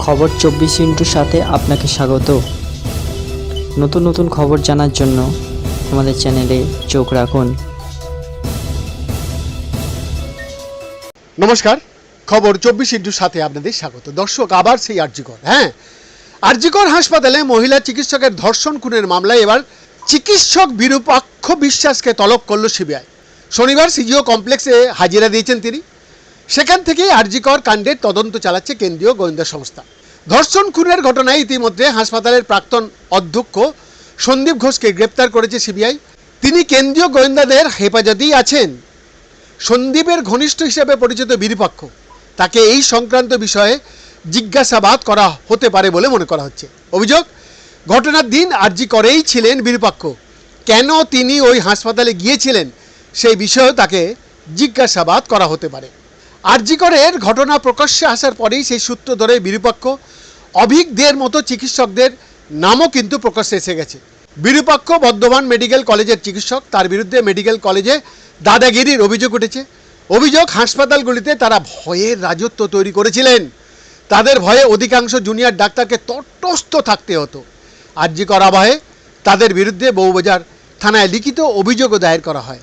খবর 24 ইন্টুর সাথে আপনাকে স্বাগত। নতুন নতুন খবর জানার জন্য আমাদের চ্যানেলে চোখ রাখুন। নমস্কার, খবর 24 ইন্টুর সাথে আপনাদের স্বাগত। দর্শক, আবার সেই আরজিকর। আরজিকর হাসপাতালে মহিলা চিকিৎসকের ধর্ষণ খুনের মামলায় এবার চিকিৎসক বিরূপাক্ষ বিশ্বাসকে তলব করল সিবিআই। শনিবার সিজিও কমপ্লেক্সে হাজিরা দিয়েছেন তিনি। সেখান থেকেই আরজিকর কাণ্ডের তদন্ত চালাচ্ছে কেন্দ্রীয় গোয়েন্দা সংস্থা। ধর্ষণ খুনের ঘটনায় ইতিমধ্যে হাসপাতালের প্রাক্তন অধ্যক্ষ সন্দীপ ঘোষকে গ্রেপ্তার করেছে সিবিআই। তিনি কেন্দ্রীয় গোয়েন্দাদের হেফাজতেই আছেন। সন্দীপের ঘনিষ্ঠ হিসেবে পরিচিত বিরূপাক্ষ, তাকে এই সংক্রান্ত বিষয়ে জিজ্ঞাসাবাদ করা হতে পারে বলে মনে করা হচ্ছে। অভিযোগ, ঘটনার দিন আরজিকরেই ছিলেন বিরূপাক্ষ। কেন তিনি ওই হাসপাতালে গিয়েছিলেন সেই বিষয়েও তাকে জিজ্ঞাসাবাদ করা হতে পারে। আরজিকরের ঘটনা প্রকাশ্যে আসার পরেই সেই সূত্র ধরে বিরূপাক্ষ অভিজ্ঞদের মতো চিকিৎসকদের নামও কিন্তু প্রকাশ্যে এসে গেছে। বিরূপাক্ষ বর্ধমান মেডিকেল কলেজের চিকিৎসক, তার বিরুদ্ধে মেডিকেল কলেজে দাদাগিরির অভিযোগ উঠেছে। অভিযোগ, হাসপাতালগুলিতে তারা ভয়ের রাজত্ব তৈরি করেছিলেন। তাদের ভয়ে অধিকাংশ জুনিয়র ডাক্তারকে তটস্থ থাকতে হতো। আরজিকর আবহে তাদের বিরুদ্ধে বউবাজার থানায় লিখিত অভিযোগও দায়ের করা হয়।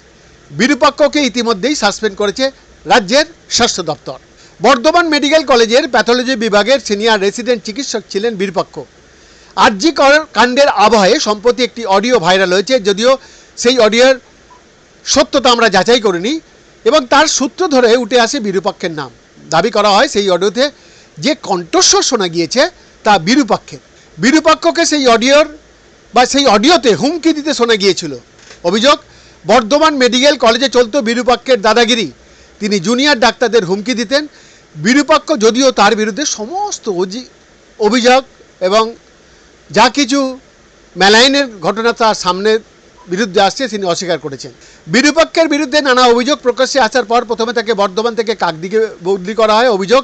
বিরূপাক্ষকে ইতিমধ্যেই সাসপেন্ড করেছে রাজ্যের স্বাস্থ্য দপ্তর। বর্ধমান মেডিকেল কলেজের প্যাথোলজি বিভাগের সিনিয়র রেসিডেন্ট চিকিৎসক ছিলেন বিরূপাক্ষ। আরজিকর কাণ্ডের আবহে সম্প্রতি একটি অডিও ভাইরাল হয়েছে, যদিও সেই অডিওর সত্যতা আমরা যাচাই করিনি এবং তার সূত্র ধরে উঠে আসে বিরূপাক্ষের নাম। দাবি করা হয় সেই অডিওতে যে কণ্ঠস্বর শোনা গিয়েছে তা বিরূপাক্ষের। বিরূপাক্ষকে সেই অডিওতে হুমকি দিতে শোনা গিয়েছিল। অভিযোগ, বর্ধমান মেডিকেল কলেজে চলত বিরূপাক্ষের দাদাগিরি। তিনি জুনিয়র ডাক্তারদের হুমকি দিতেন। বিরূপাক্ষ যদিও তার বিরুদ্ধে সমস্ত অভিযোগ এবং যা কিছু মেলাইনের ঘটনা তার সামনে বিরুদ্ধে আসছে তিনি অস্বীকার করেছেন। বিরূপাক্ষের বিরুদ্ধে নানা অভিযোগ প্রকাশ্যে আসার পর প্রথমে তাকে বর্ধমান থেকে কাকদ্বীপে বদলি করা হয়। অভিযোগ,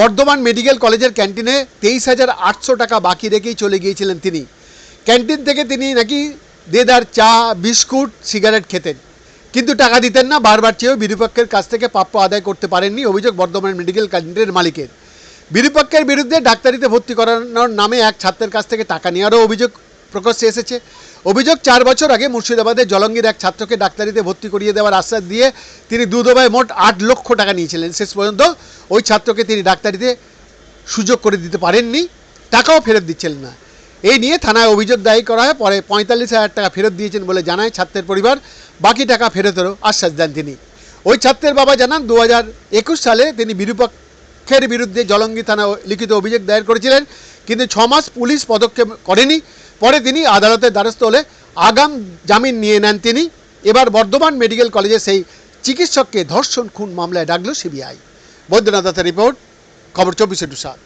বর্ধমান মেডিকেল কলেজের ক্যান্টিনে 23,800 টাকা বাকি রেখেই চলে গিয়েছিলেন তিনি। ক্যান্টিন থেকে তিনি নাকি দেদার চা, বিস্কুট, সিগারেট খেতেন, কিন্তু টাকা দিতেন না। বারবার চেয়েও বিরূপাক্ষের কাছ থেকে প্রাপ্য আদায় করতে পারেননি। অভিযোগ, বর্ধমান মেডিকেল ক্যান্টিনের মালিকের। বিরূপাক্ষের বিরুদ্ধে ডাক্তারিতে ভর্তি করানোর নামে এক ছাত্রের কাছ থেকে টাকা নেওয়ারও অভিযোগ প্রকাশ্যে এসেছে। অভিযোগ, 4 বছর আগে মুর্শিদাবাদের জলঙ্গির এক ছাত্রকে ডাক্তারিতে ভর্তি করিয়ে দেওয়ার আশ্বাস দিয়ে তিনি দুদফায় মোট 8 লক্ষ টাকা নিয়েছিলেন। শেষ পর্যন্ত ওই ছাত্রকে তিনি ডাক্তারিতে সুযোগ করে দিতে পারেননি, টাকাও ফেরত দিচ্ছিলেন না। এই নিয়ে থানায় অভিযোগ দায়ের করা হয়। পরে 45,000 টাকা ফেরত দিয়েছেন বলে জানায় ছাত্রের পরিবার। বাকি টাকা ফেরতেরও আশ্বাস দেন তিনি। ওই ছাত্রের বাবা জানান, 2021 সালে তিনি বিরূপাক্ষের বিরুদ্ধে জলঙ্গি থানায় লিখিত অভিযোগ দায়ের করেছিলেন, কিন্তু 6 মাস পুলিশ পদক্ষেপ করেনি। পরে তিনি আদালতের দ্বারস্থ হলে আগাম জামিন নিয়ে নেন তিনি। এবার বর্ধমান মেডিকেল কলেজে সেই চিকিৎসককে ধর্ষণ খুন মামলায় ডাকল সিবিআই। বৈদ্যনাথ দাসের রিপোর্ট, খবর 24/7।